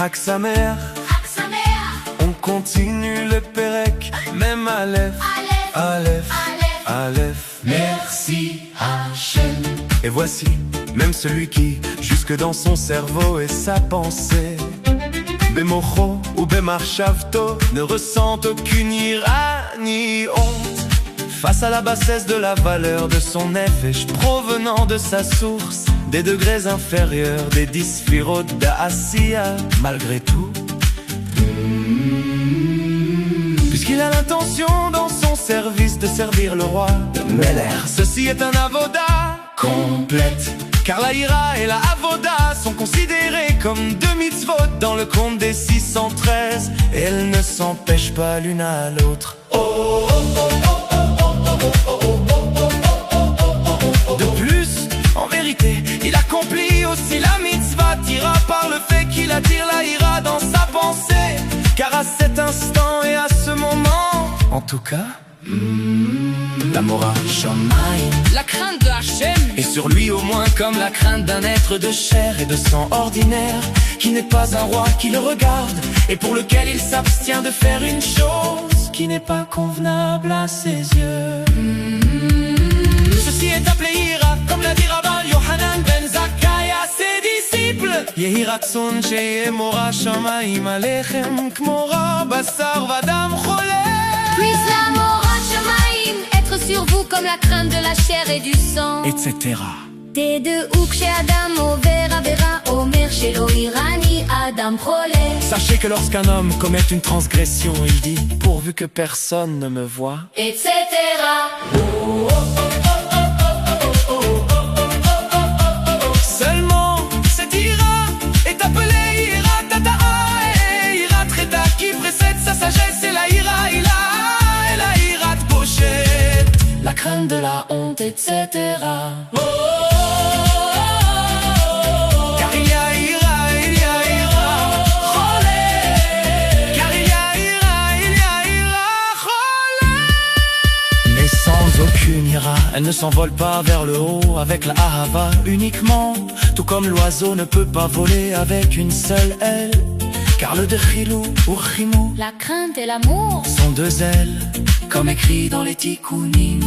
Chag Sameach. On continue le Pérec, même Aleph, Aleph, Aleph. Merci Hachem. Et voici, même celui qui, jusque dans son cerveau et sa pensée, Bemocho ou Bemarchavto, ne ressent aucune ira ni honte face à la bassesse de la valeur de son nefesh provenant de sa source, des degrés inférieurs, des 10 sphirotes d'Asiya. Malgré tout, puisqu'il a l'intention dans son service de servir le roi Meler, ceci est un avoda complète, car la ira et la avoda sont considérées comme deux mitzvot dans le compte des 613, et elles ne s'empêchent pas l'une à l'autre. De plus, en vérité, il accomplit aussi la mitzvah tira par le fait qu'il attire la ira dans sa pensée, car à cet instant et à ce moment, en tout cas, la Mora Shamayim, La crainte de Hachem et sur lui au moins comme la crainte d'un être de chair et de sang ordinaire, qui n'est pas un roi qui le regarde, et pour lequel il s'abstient de faire une chose qui n'est pas convenable à ses yeux. Ceci est appelé ira, comme l'a dit Rabban Yohanan ben Zakkai à ses disciples. Yehi ratzon sheyeh mora shamayim alechem k'mora basar vadam choleh. Puisse la Mora Shamayim être sur vous comme la crainte de la chair et du sang, etc. T2 ou chez Adam over avera omer chez lo irani Adam choleh. Sachez que lorsqu'un homme commet une transgression, il dit pourvu que personne ne me voie, etc. Seulement cette ira est appelée ira tata'a, et ira treta qui précède sa sagesse, et la ira ila, et la ira bochet, la crainte de la honte, etc. Car il y a ira, cholé. Car il y a ira, cholé. Mais sans aucune ira, elle ne s'envole pas vers le haut avec la ahava uniquement, tout comme l'oiseau ne peut pas voler avec une seule aile, car le dechilou ou chimou, La crainte et l'amour sont deux ailes, comme écrit dans les tikkunim.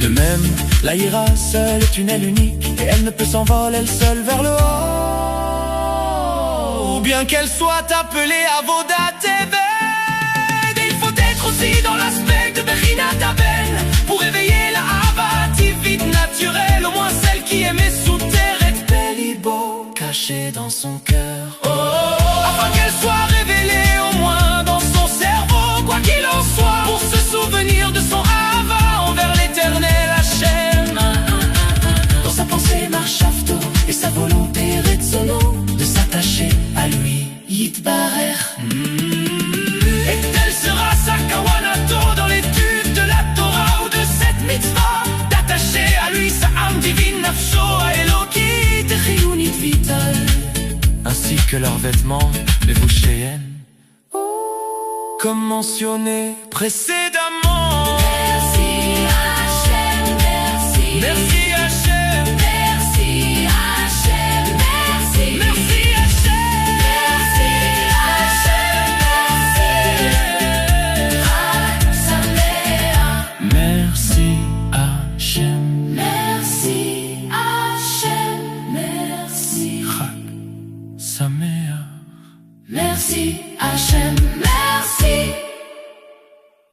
De même, la ira seule est une aile unique, et elle ne peut s'envoler elle seule vers le haut, bien qu'elle soit appelée avodat eved. Et il faut être aussi dans l'aspect de Bechinat Aben pour éveiller la hava tivit naturelle, au moins celle qui aimait sous terre et Pélibo cachée dans son cœur, afin qu'elle soit révélée au moins dans son cerveau, quoi qu'il en soit, pour se souvenir de son hava envers l'éternel Hachem. Dans sa pensée marchavto et sa volonté retzono, de s'attacher à lui Yitbarer. Et telle sera sa kawanato dans l'étude de la Torah ou de cette mitzvah, d'attacher à lui sa âme divine nafsho à Eloki techiyunit vital, ainsi que leurs vêtements, les bouchéennes, comme mentionné précédemment. Merci Hachem, merci. Merci Hachem, Merci Hachem, merci. merci Hachem, Merci Hachem, merci. merci Hachem, Merci Hachem, merci. Chag Sameach. Merci Hachem.